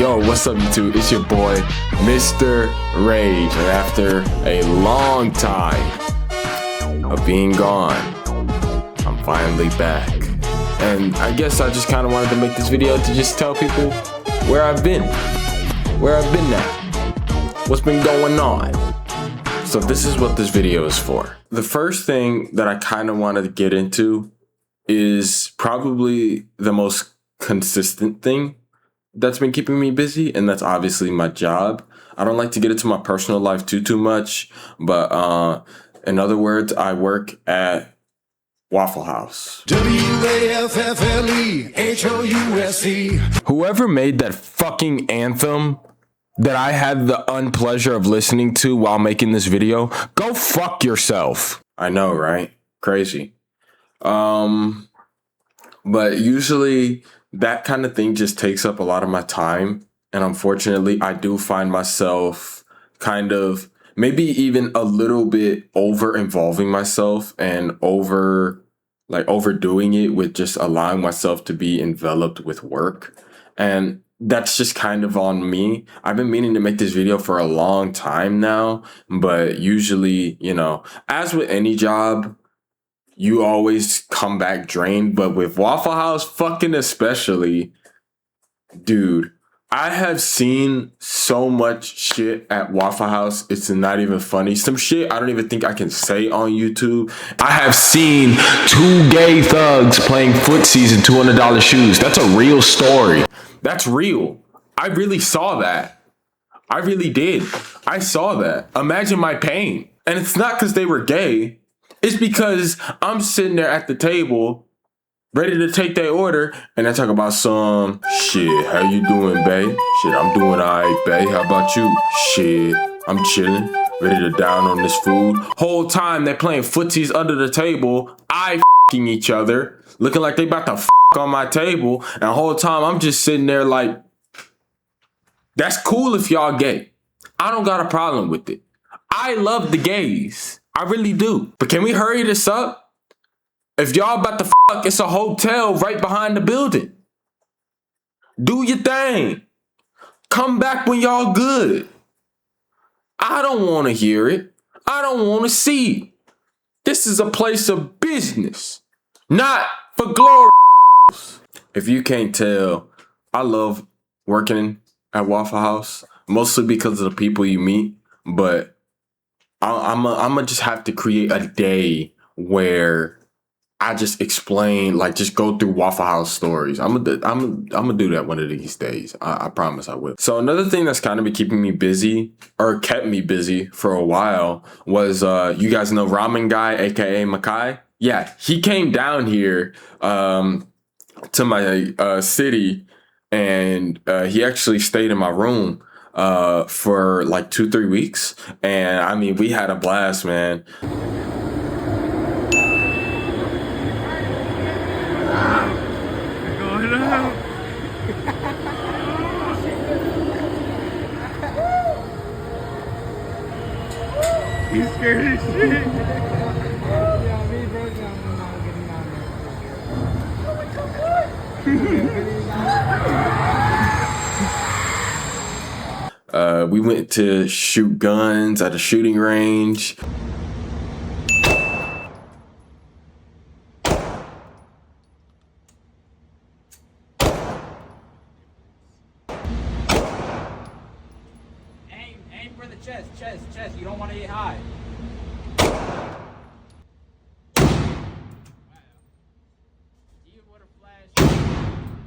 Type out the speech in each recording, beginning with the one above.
Yo, what's up YouTube? It's your boy, Mr. Rage. And after a long time of being gone, I'm finally back. And I guess I just kind of wanted to make this video to just tell people where I've been at, what's been going on. So this is what this video is for. The first thing that I kind of wanted to get into is probably the most consistent thing that's been keeping me busy, and that's obviously my job. I don't like to get into my personal life too much, but in other words, I work at Waffle House. WAFFLEHOUSE. Whoever made that fucking anthem that I had the unpleasure of listening to while making this video, go fuck yourself. I know, right? Crazy. But usually that kind of thing just takes up a lot of my time. And unfortunately, I do find myself kind of maybe even a little bit over involving myself and overdoing it with just allowing myself to be enveloped with work. And that's just kind of on me. I've been meaning to make this video for a long time now, but usually, you know, as with any job, you always come back drained. But with Waffle House, fucking especially, dude, I have seen so much shit at Waffle House. It's not even funny. Some shit I don't even think I can say on YouTube. I have seen 2 gay thugs playing footsies in $200 shoes. That's a real story. That's real. I really saw that. I really did. I saw that. Imagine my pain. And it's not because they were gay. It's because I'm sitting there at the table, ready to take their order, and I talk about some shit. How you doing, bae? Shit, I'm doing all right, bae. How about you? Shit, I'm chilling, ready to down on this food. Whole time they're playing footsies under the table, f***ing each other, looking like they about to f*** on my table, and the whole time I'm just sitting there like, that's cool if y'all gay. I don't got a problem with it. I love the gays. I really do. But can we hurry this up? If y'all about to fuck, it's a hotel right behind the building. Do your thing. Come back when y'all good. I don't want to hear it. I don't want to see it. This is a place of business, not for glory. If you can't tell, I love working at Waffle House, mostly because of the people you meet, but I'm gonna just have to create a day where I just explain, like, just go through Waffle House stories. I'm gonna do that one of these days. I promise I will. So another thing that's kind of been keeping me busy, or kept me busy for a while, was you guys know Ramen Guy, aka Makai? Yeah, he came down here to my city, and he actually stayed in my room for like 2-3 weeks, and I mean, we had a blast, man. He's scared as shit. We went to shoot guns at a shooting range. Aim for the chest. You don't want to get high. You would have flashed.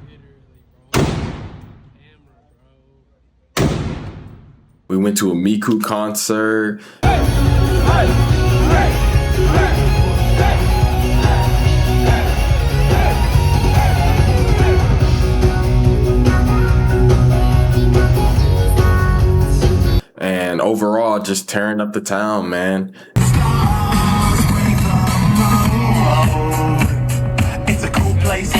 Literally, bro. Camera, bro. We went to a Miku concert. And overall, just tearing up the town, man. It's a cool place.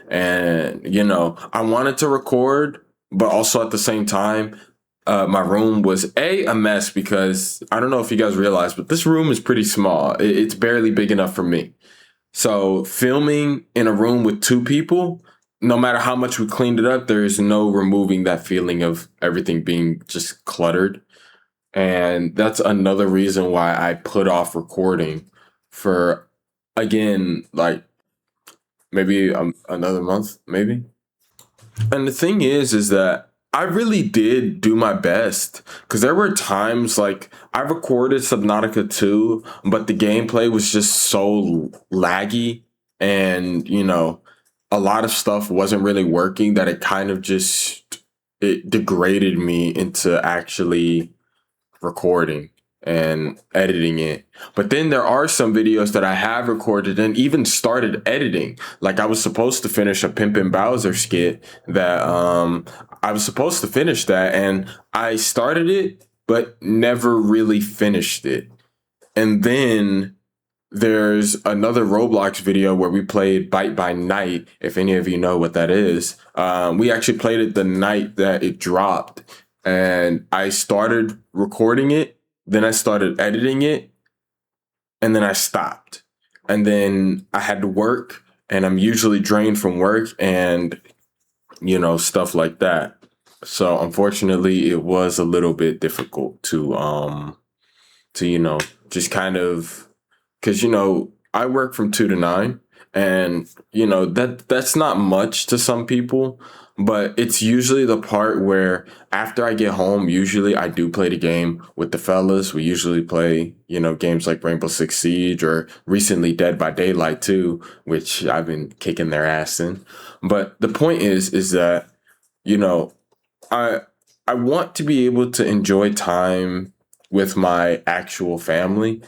And, you know, I wanted to record, but also at the same time, my room was a mess because I don't know if you guys realize, but this room is pretty small. It's barely big enough for me. So filming in a room with 2 people no matter how much we cleaned it up, there is no removing that feeling of everything being just cluttered. And that's another reason why I put off recording for, again, like maybe another month, maybe. And the thing is that I really did do my best, because there were times like I recorded Subnautica 2, but the gameplay was just so laggy, and you know, a lot of stuff wasn't really working, that it kind of just, it degraded me into actually recording and editing it. But then there are some videos that I have recorded and even started editing. Like I was supposed to finish a Pimpin' Bowser skit that I was supposed to finish that, and I started it but never really finished it. And then there's another Roblox video where we played Bite by Night, if any of you know what that is. We actually played it the night that it dropped, and I started recording it, then I started editing it, and then I stopped. And then I had to work, and I'm usually drained from work and, you know, stuff like that. So unfortunately, it was a little bit difficult to you know, just kind of, because, you know, I work from 2 to 9, and, you know, that's not much to some people, but it's usually the part where after I get home, usually I do play the game with the fellas. We usually play, you know, games like Rainbow Six Siege, or recently Dead by Daylight 2, which I've been kicking their ass in. But the point is that, you know, I want to be able to enjoy time with my actual family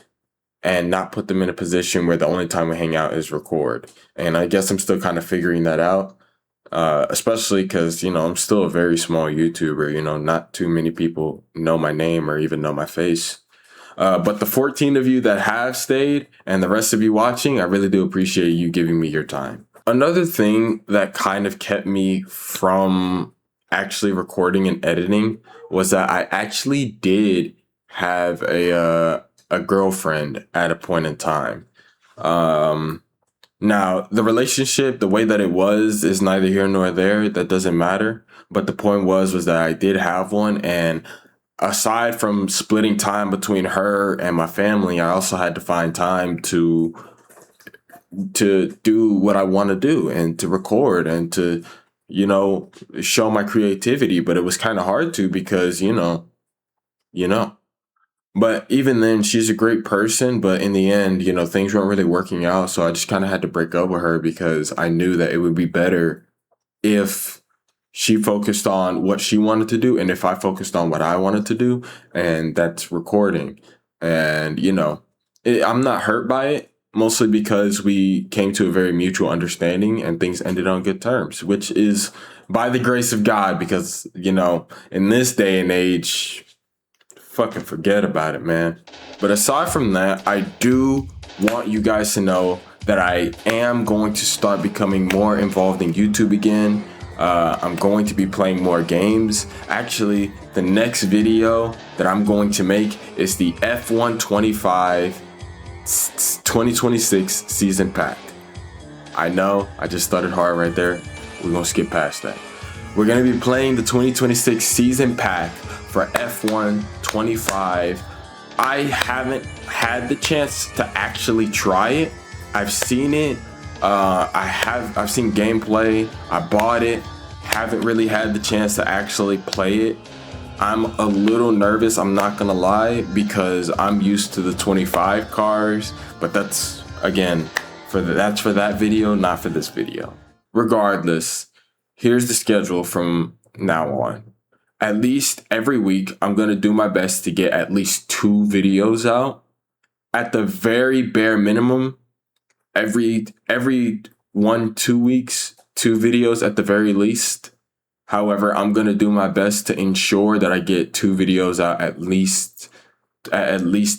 and not put them in a position where the only time we hang out is record. And I guess I'm still kind of figuring that out, especially because, you know, I'm still a very small YouTuber. You know, not too many people know my name or even know my face. But the 14 of you that have stayed and the rest of you watching, I really do appreciate you giving me your time. Another thing that kind of kept me from actually recording and editing was that I actually did have a girlfriend at a point in time. Now, the relationship, the way that it was, is neither here nor there. That doesn't matter. But the point was that I did have one. And aside from splitting time between her and my family, I also had to find time to do what I want to do, and to record, and to, you know, show my creativity. But it was kind of hard to, because, you know. But even then, she's a great person. But in the end, you know, things weren't really working out. So I just kind of had to break up with her, because I knew that it would be better if she focused on what she wanted to do, and if I focused on what I wanted to do, and that's recording. And, you know, I'm not hurt by it, mostly because we came to a very mutual understanding and things ended on good terms, which is by the grace of God, because, you know, in this day and age, fucking forget about it, man. But aside from that, I do want you guys to know that I am going to start becoming more involved in YouTube again. I'm going to be playing more games. Actually, the next video that I'm going to make is the F1 25 2026 season pack. I know, I just started hard right there. We're gonna skip past that. We're gonna be playing the 2026 season pack for F1 25. I haven't had the chance to actually try it. I've seen it. I've seen gameplay. I bought it. Haven't really had the chance to actually play it. I'm a little nervous, I'm not gonna lie, because I'm used to the 25 cars, but that's, again, that's for that video, not for this video. Regardless, here's the schedule from now on. At least every week, I'm gonna do my best to get at least 2 videos out. At the very bare minimum, every 1-2 weeks, 2 videos at the very least. However, I'm gonna do my best to ensure that I get 2 videos out at least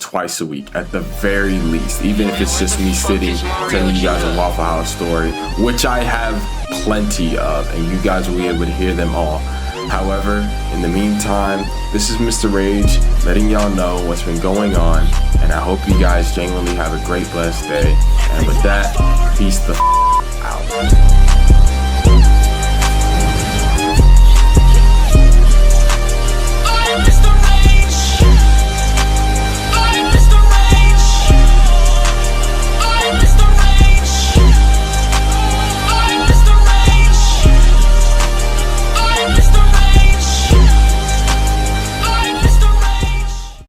twice a week, at the very least. Even if it's just me sitting telling you guys a Waffle House story, which I have plenty of, and you guys will be able to hear them all. However, in the meantime, this is Mr. Rage letting y'all know what's been going on, and I hope you guys genuinely have a great blessed day. And with that, peace the out.